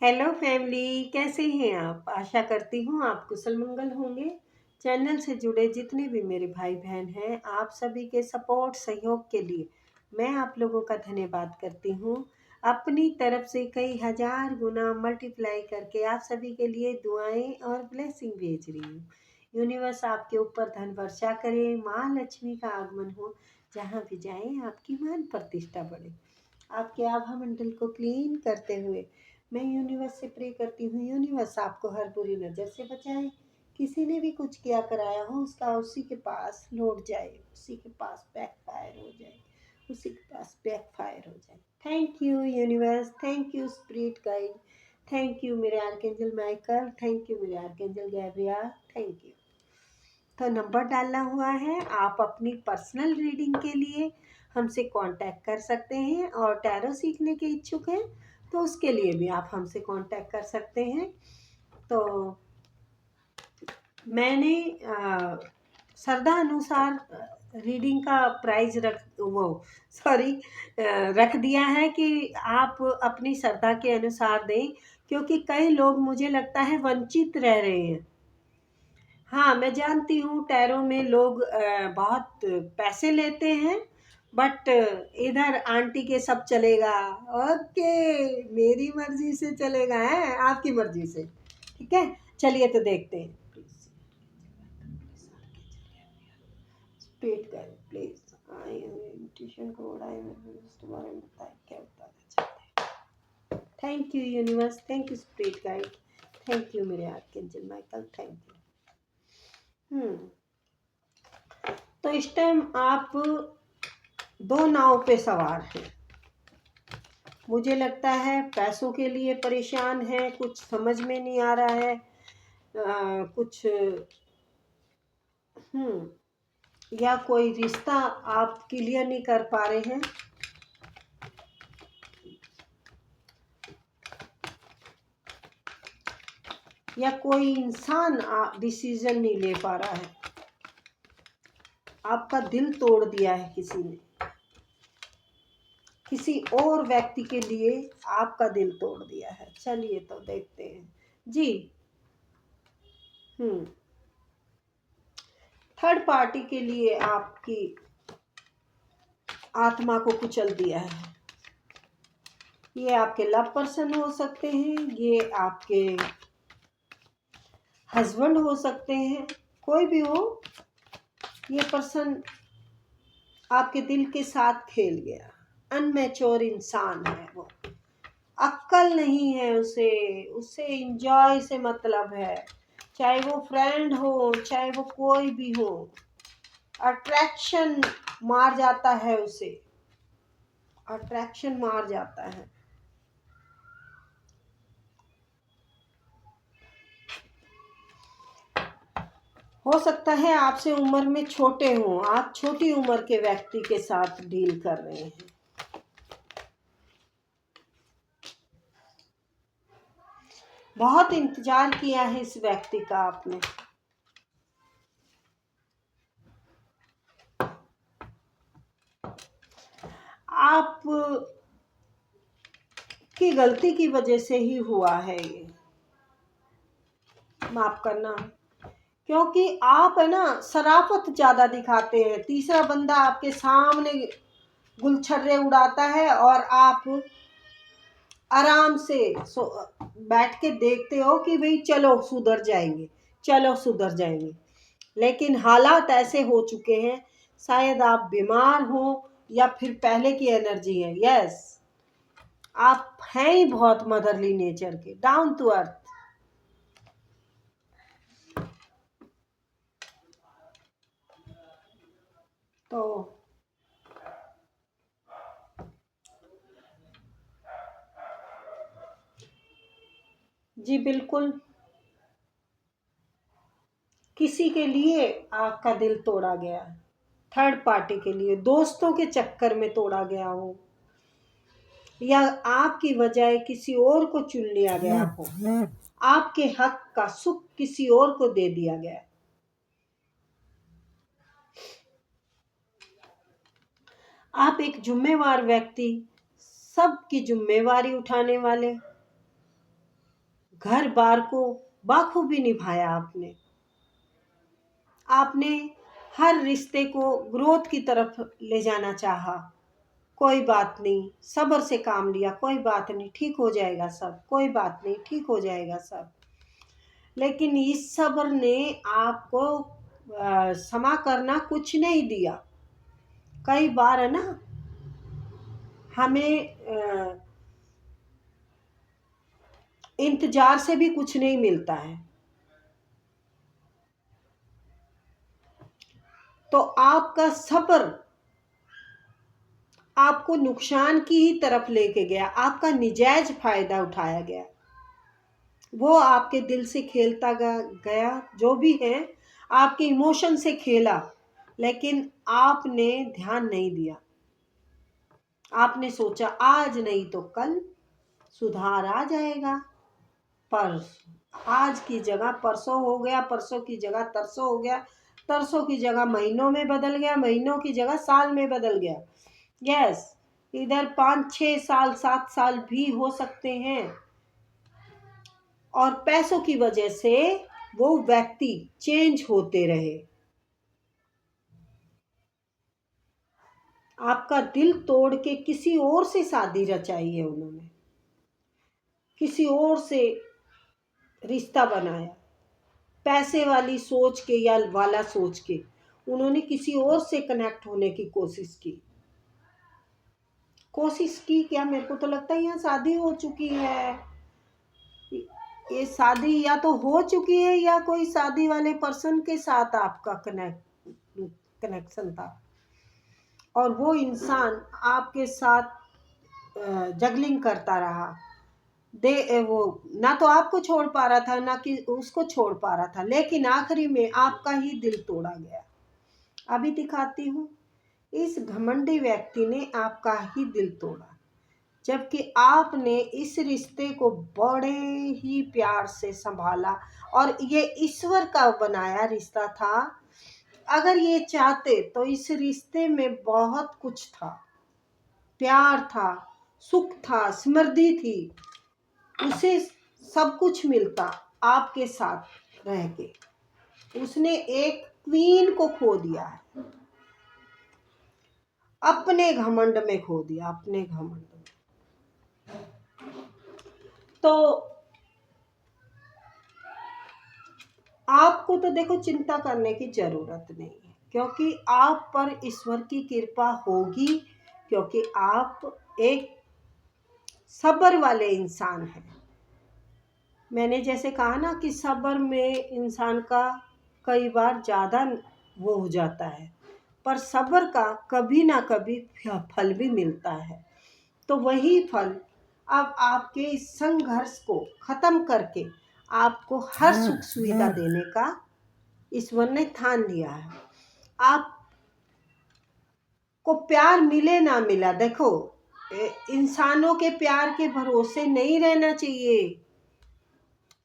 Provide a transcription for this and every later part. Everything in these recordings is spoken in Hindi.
हेलो फैमिली, कैसे हैं आप? आशा करती हूँ आप कुशल मंगल होंगे। चैनल से जुड़े जितने भी मेरे भाई बहन हैं, आप सभी के सपोर्ट सहयोग के लिए मैं आप लोगों का धन्यवाद करती हूँ। अपनी तरफ से कई हजार गुना मल्टीप्लाई करके आप सभी के लिए दुआएं और ब्लेसिंग भेज रही हूँ। यूनिवर्स आपके ऊपर धन वर्षा करे, माँ लक्ष्मी का आगमन हो, जहाँ भी जाएं आपकी मान प्रतिष्ठा बढ़े। आपके आभा मंडल को क्लीन करते हुए मैं यूनिवर्स से प्रे करती हूँ, यूनिवर्स आपको हर बुरी नज़र से बचाए। किसी ने भी कुछ किया कराया हो उसका उसी के पास लौट जाए, उसी के पास बैकफायर हो जाए, उसी के पास बैकफायर हो जाए। Thank you universe, thank you spirit guide, thank you मेरे आर्कएंजल माइकल, थैंक यू मेरे आर्कएंजल गैब्रियल, थैंक यू। तो नंबर डालना हुआ है, आप अपनी पर्सनल रीडिंग के लिए हमसे कांटेक्ट कर सकते हैं, और टैरो सीखने के इच्छुक हैं तो उसके लिए भी आप हमसे कांटेक्ट कर सकते हैं। तो मैंने श्रद्धा अनुसार रीडिंग का प्राइस रख दिया है कि आप अपनी श्रद्धा के अनुसार दें, क्योंकि कई लोग मुझे लगता है वंचित रह रहे हैं। हाँ, मैं जानती हूँ टैरो में लोग बहुत पैसे लेते हैं, बट इधर आंटी के सब चलेगा। ओके, मेरी मर्जी से चलेगा है, आपकी मर्जी से। ठीक है, चलिए तो देखते हैं। स्पीड कर प्लीज। आई ट्यूशन कोड आई बारे में बताए क्या बताना चाहते हैं। Thank you universe, thank you speed guide, thank you मेरे आर्कएंजल माइकल, थैंक यू। तो इस टाइम आप दो नाव पे सवार हैं। मुझे लगता है पैसों के लिए परेशान है, कुछ समझ में नहीं आ रहा है। कुछ या कोई रिश्ता आप क्लियर नहीं कर पा रहे हैं। या कोई इंसान डिसीजन नहीं ले पा रहा है। आपका दिल तोड़ दिया है किसी ने, किसी और व्यक्ति के लिए आपका दिल तोड़ दिया है। चलिए तो देखते हैं जी। थर्ड पार्टी के लिए आपकी आत्मा को कुचल दिया है। ये आपके लव पर्सन हो सकते हैं, ये आपके हस्बैंड हो सकते हैं, कोई भी हो। ये पर्सन आपके दिल के साथ खेल गया। अनमैच्योर इंसान है वो, अक्ल नहीं है उसे, उसे इंजॉय से मतलब है। चाहे वो फ्रेंड हो, चाहे वो कोई भी हो, अट्रैक्शन मार जाता है उसे, अट्रैक्शन मार जाता है। हो सकता है आपसे उम्र में छोटे हों, आप छोटी उम्र के व्यक्ति के साथ डील कर रहे हैं। बहुत इंतजार किया है इस व्यक्ति का आपने। आप की गलती की वजह से ही हुआ है ये, माफ करना। क्योंकि आप है ना, शराफत ज्यादा दिखाते हैं। तीसरा बंदा आपके सामने गुलछर्रे उड़ाता है और आप आराम से बैठ के देखते हो कि भाई चलो सुधर जाएंगे, चलो सुधर जाएंगे। लेकिन हालात ऐसे हो चुके हैं, शायद आप बीमार हो या फिर पहले की एनर्जी है। यस, आप हैं ही बहुत मदरली नेचर के, डाउन टू अर्थ। तो जी बिल्कुल, किसी के लिए आपका दिल तोड़ा गया, थर्ड पार्टी के लिए, दोस्तों के चक्कर में तोड़ा गया हो, या आपकी वजह किसी और को चुन लिया गया हो, आपके हक का सुख किसी और को दे दिया गया। आप एक जिम्मेवार व्यक्ति, सबकी जिम्मेवारी उठाने वाले, घर बार को बाखूबी निभाया आपने। आपने हर रिश्ते को ग्रोथ की तरफ ले जाना चाहा। कोई बात नहीं, सब्र से काम लिया, कोई बात नहीं, ठीक हो जाएगा सब, कोई बात नहीं, ठीक हो जाएगा सब। लेकिन इस सब्र ने आपको क्षमा करना कुछ नहीं दिया। कई बार है ना, हमें इंतजार से भी कुछ नहीं मिलता है। तो आपका सब्र आपको नुकसान की ही तरफ लेके गया, आपका निजायज फायदा उठाया गया। वो आपके दिल से खेलता गया, जो भी है आपके इमोशन से खेला, लेकिन आपने ध्यान नहीं दिया। आपने सोचा आज नहीं तो कल सुधार आ जाएगा, पर आज की जगह परसों हो गया, परसों की जगह तरसों हो गया, तरसों की जगह महीनों में बदल गया, महीनों की जगह साल में बदल गया। यस, इधर 5-6 साल 7 साल भी हो सकते हैं। और पैसों की वजह से वो व्यक्ति चेंज होते रहे। आपका दिल तोड़ के किसी और से शादी रचाई है उन्होंने, किसी और से रिश्ता बनाया, पैसे वाली सोच के या वाला सोच के उन्होंने किसी और से कनेक्ट होने की कोशिश की क्या? मेरे को तो लगता है यहाँ शादी हो चुकी है। ये शादी या तो हो चुकी है या कोई शादी वाले पर्सन के साथ आपका कनेक्शन था, और वो इंसान आपके साथ जगलिंग करता रहा। वो ना तो आपको छोड़ पा रहा था, ना कि उसको छोड़ पा रहा था, लेकिन आखिरी में आपका ही दिल तोड़ा गया। अभी दिखाती हूँ, इस घमंडी व्यक्ति ने आपका ही दिल तोड़ा, जबकि आपने इस रिश्ते को बड़े ही प्यार से संभाला, और ये ईश्वर का बनाया रिश्ता था। अगर ये चाहते तो इस रिश्ते में बहुत कुछ था, प्यार था, सुख था, समृद्धि थी, उसे सब कुछ मिलता आपके साथ रह के। उसने एक क्वीन को खो दिया है, अपने घमंड में खो दिया, अपने घमंड में। तो आपको तो देखो चिंता करने की जरूरत नहीं है, क्योंकि आप पर ईश्वर की कृपा होगी, क्योंकि आप एक सब्र वाले इंसान हैं। मैंने जैसे कहा ना कि सब्र में इंसान का कई बार ज़्यादा वो हो जाता है, पर सब्र का कभी ना कभी फल भी मिलता है। तो वही फल अब आपके इस संघर्ष को खत्म करके आपको हर सुख सुविधा देने का ईश्वर ने ठान लिया है। आप को प्यार मिले ना मिला, देखो इंसानों के प्यार के भरोसे नहीं रहना चाहिए।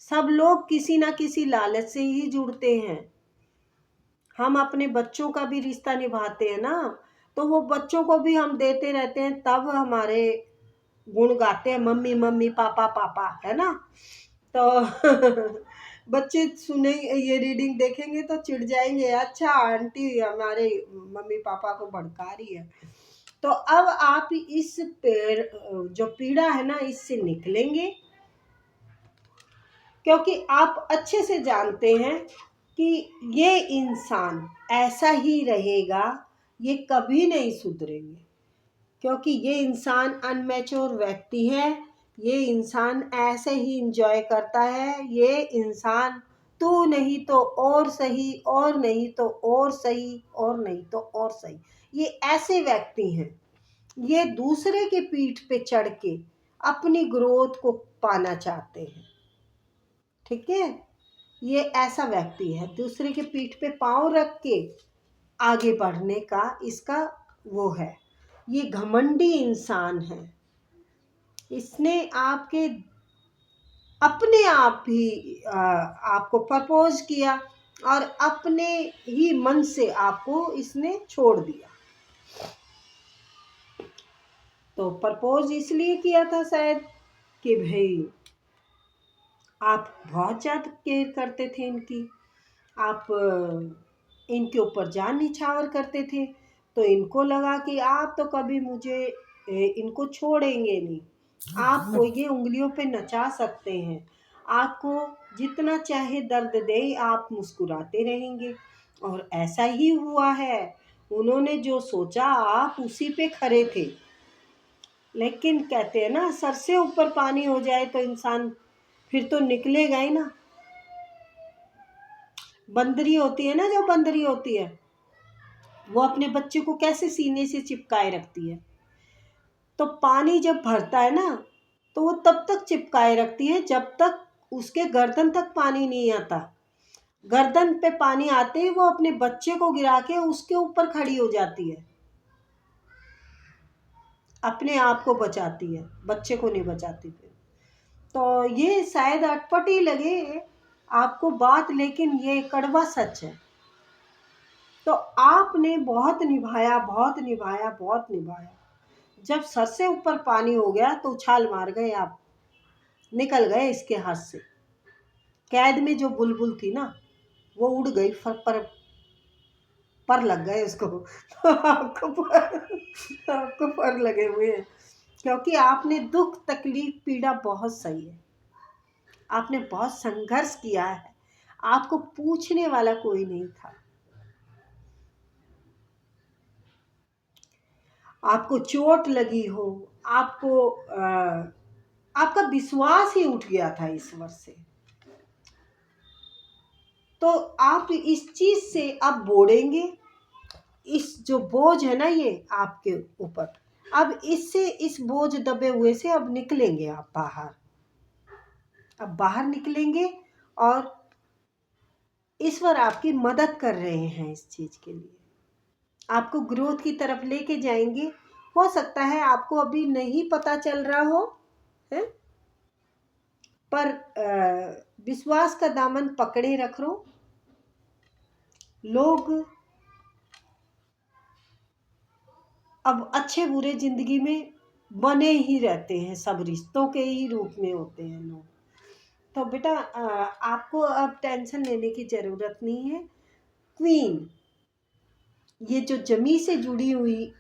सब लोग किसी ना किसी लालच से ही जुड़ते हैं। हम अपने बच्चों का भी रिश्ता निभाते हैं ना, तो वो बच्चों को भी हम देते रहते हैं, तब हमारे गुण गाते हैं, मम्मी मम्मी पापा पापा, है ना। तो बच्चे सुने ये रीडिंग देखेंगे तो चिढ़ जाएंगे, अच्छा आंटी हमारे मम्मी पापा को भड़का रही है। तो अब आप इस जो पीड़ा है ना, इससे निकलेंगे, क्योंकि आप अच्छे से जानते हैं कि ये इंसान ऐसा ही रहेगा, ये कभी नहीं सुधरेंगे, क्योंकि ये इंसान अनमैच्योर व्यक्ति है। ये इंसान ऐसे ही इंजॉय करता है। ये इंसान तू नहीं तो और सही, और नहीं तो और सही, और नहीं तो और सही, ये ऐसे व्यक्ति हैं। ये दूसरे के पीठ पे चढ़ के अपनी ग्रोथ को पाना चाहते हैं, ठीक है। ये ऐसा व्यक्ति है, दूसरे के पीठ पे पाँव रख के आगे बढ़ने का इसका वो है। ये घमंडी इंसान है। इसने आपके अपने आप ही आपको प्रपोज किया, और अपने ही मन से आपको इसने छोड़ दिया। तो प्रपोज इसलिए किया था शायद कि भाई आप बहुत ज़्यादा केयर करते थे इनकी। आप इनके ऊपर जान निछावर करते थे। तो इनको लगा कि आप तो कभी मुझे इनको छोड़ेंगे नहीं। आपको ये उंगलियों पे नचा सकते हैं। आपको जितना चाहे दर्द दे, आप मुस्कुराते रहेंगे। और ऐसा ही हुआ है। उन्होंने जो सोचा आप उसी पे खरे थे। लेकिन कहते हैं ना, सर से ऊपर पानी हो जाए तो इंसान फिर तो निकलेगा ही ना। बंदरी होती है ना, जो बंदरी होती है, वो अपने बच्चे को कैसे सीने से चिपकाए रखती है। तो पानी जब भरता है ना, तो वो तब तक चिपकाए रखती है जब तक उसके गर्दन तक पानी नहीं आता। गर्दन पे पानी आते ही वो अपने बच्चे को गिरा के उसके ऊपर खड़ी हो जाती है। अपने आप को बचाती है, बच्चे को नहीं बचाती फिर। तो ये शायद अटपटी लगे आपको बात, लेकिन ये कड़वा सच है। तो आपने बहुत निभाया, बहुत निभाया, बहुत निभाया। जब सर से ऊपर पानी हो गया तो उछाल मार गए आप, निकल गए इसके हाथ से। कैद में जो बुलबुल थी ना, वो उड़ गई, पर लग गए उसको। तो आपको पर लगे हुए हैं, क्योंकि आपने दुख तकलीफ पीड़ा बहुत सही है। आपने बहुत संघर्ष किया है। आपको पूछने वाला कोई नहीं था। आपको चोट लगी हो, आपको आपका विश्वास ही उठ गया था ईश्वर से। तो आप इस चीज से अब बोलेंगे। इस जो बोझ है ना ये आपके ऊपर, अब इससे, इस बोझ दबे हुए से अब निकलेंगे आप बाहर। अब बाहर निकलेंगे और ईश्वर आपकी मदद कर रहे हैं इस चीज के लिए। आपको ग्रोथ की तरफ लेके जाएंगे। हो सकता है आपको अभी नहीं पता चल रहा हो, है? पर विश्वास का दामन पकड़े रख लो। लोग अब अच्छे बुरे जिंदगी में बने ही रहते हैं, सब रिश्तों के ही रूप में होते हैं लोग। तो बेटा आपको अब टेंशन लेने की ज़रूरत नहीं है। क्वीन, ये जो जमी से जुड़ी हुई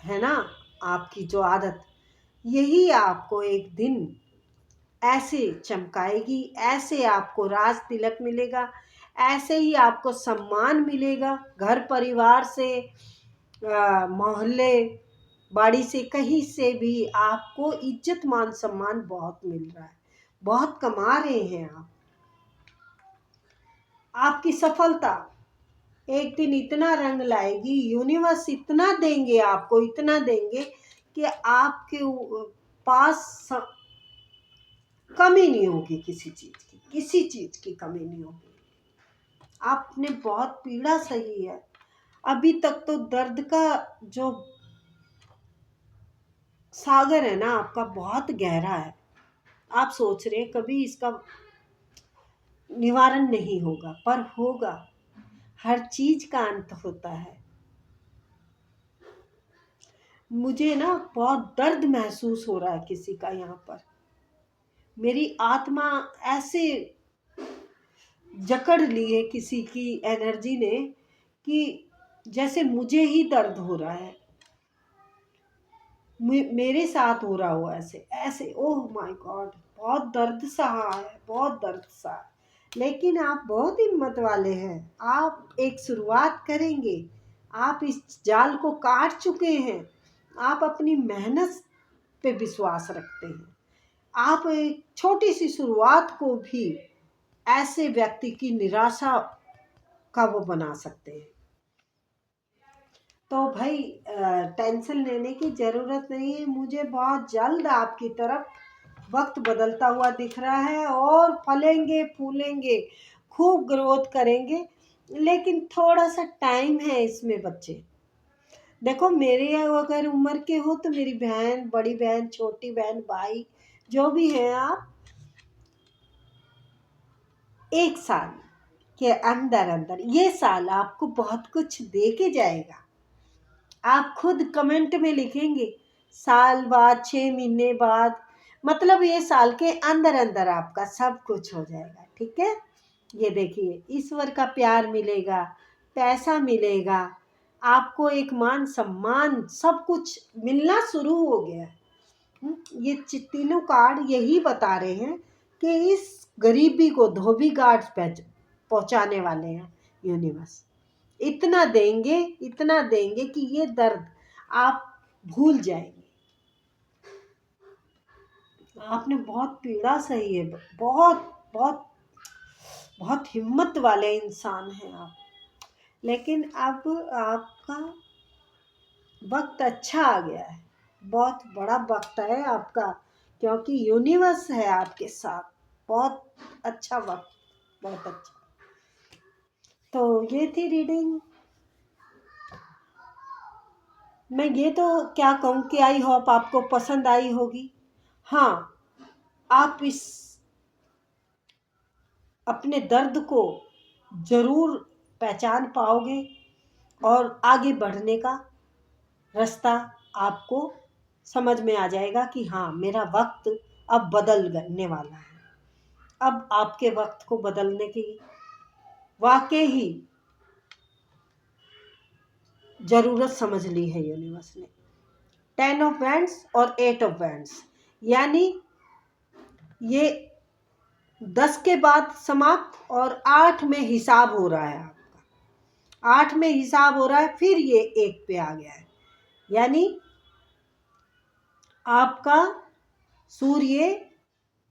है ना आपकी जो आदत, यही आपको एक दिन ऐसे चमकाएगी, ऐसे आपको राज तिलक मिलेगा, ऐसे ही आपको सम्मान मिलेगा घर परिवार से, मोहल्ले बाड़ी से, कहीं से भी आपको इज्जत मान सम्मान बहुत मिल रहा है। बहुत कमा रहे हैं आप। आपकी सफलता एक दिन इतना रंग लाएगी, यूनिवर्स इतना देंगे आपको, इतना देंगे कि आपके पास कमी नहीं होगी, किसी चीज की कमी नहीं होगी। आपने बहुत पीड़ा सही है। अभी तक तो दर्द का जो सागर है ना आपका, बहुत गहरा है। आप सोच रहे हैं कभी इसका निवारण नहीं होगा, पर होगा। हर चीज का अंत होता है। मुझे ना बहुत दर्द महसूस हो रहा है किसी का यहाँ पर। मेरी आत्मा ऐसे जकड़ ली है किसी की एनर्जी ने, कि जैसे मुझे ही दर्द हो रहा है, मेरे साथ हो रहा हो ऐसे ऐसे। ओह माय गॉड, बहुत दर्द सहा है, बहुत दर्द सहा। लेकिन आप बहुत हिम्मत वाले हैं। आप एक शुरुआत करेंगे। आप इस जाल को काट चुके हैं। आप अपनी मेहनत पे विश्वास रखते हैं। आप एक छोटी सी शुरुआत को भी ऐसे व्यक्ति की निराशा का वो बना सकते हैं। तो भाई टेंशन लेने की ज़रूरत नहीं है। मुझे बहुत जल्द आपकी तरफ वक्त बदलता हुआ दिख रहा है, और फलेंगे फूलेंगे, खूब ग्रोथ करेंगे। लेकिन थोड़ा सा टाइम है इसमें बच्चे। देखो, मेरे अगर उम्र के हो तो मेरी बहन, बड़ी बहन, छोटी बहन, भाई, जो भी हैं आप, 1 साल के अंदर अंदर ये साल आपको बहुत कुछ दे के जाएगा। आप खुद कमेंट में लिखेंगे, साल बाद, 6 महीने बाद मतलब ये साल के अंदर अंदर आपका सब कुछ हो जाएगा, ठीक है। ये देखिए, ईश्वर का प्यार मिलेगा, पैसा मिलेगा, आपको एक मान सम्मान सब कुछ मिलना शुरू हो गया है। ये तीनों कार्ड यही बता रहे हैं कि इस गरीबी को धोबी गार्ड पहुंचाने वाले हैं यूनिवर्स। इतना देंगे कि ये दर्द आप भूल जाएंगे। आपने बहुत पीड़ा सही है, बहुत बहुत बहुत हिम्मत वाले इंसान हैं आप। लेकिन अब आपका वक्त अच्छा आ गया है, बहुत बड़ा वक्त है आपका, क्योंकि यूनिवर्स है आपके साथ। बहुत अच्छा वक्त, बहुत अच्छा। तो ये थी रीडिंग। मैं ये तो क्या कहूँ कि आई होप आपको पसंद आई होगी। हाँ, आप इस अपने दर्द को ज़रूर पहचान पाओगे और आगे बढ़ने का रास्ता आपको समझ में आ जाएगा कि हाँ, मेरा वक्त अब बदलने वाला है। अब आपके वक्त को बदलने की वाकई ही ज़रूरत समझ ली है यूनिवर्स ने। 10 ऑफ वैंड्स और 8 ऑफ वैंड्स, यानी ये 10 के बाद समाप्त और 8 में हिसाब हो रहा है आपका। 8 में हिसाब हो रहा है, फिर ये 1 पे आ गया है, यानी आपका सूर्य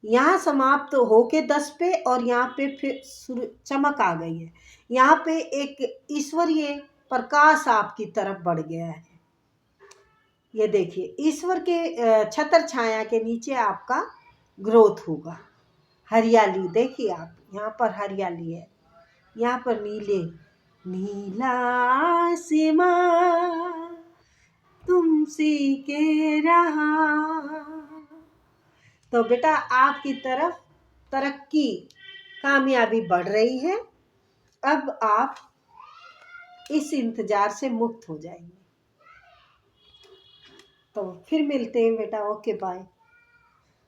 यहाँ समाप्त होके 10 पे और यहाँ पे फिर चमक आ गई है। यहाँ पे एक ईश्वरीय प्रकाश आपकी तरफ बढ़ गया है। ये देखिए, ईश्वर के छत्र छाया के नीचे आपका ग्रोथ होगा। हरियाली देखिए, आप यहाँ पर हरियाली है, यहाँ पर नीला आसमां तुमसे कह रहा। तो बेटा, आपकी तरफ तरक्की, कामयाबी बढ़ रही है। अब आप इस इंतजार से मुक्त हो जाएंगे। तो फिर मिलते हैं बेटा। Okay, bye.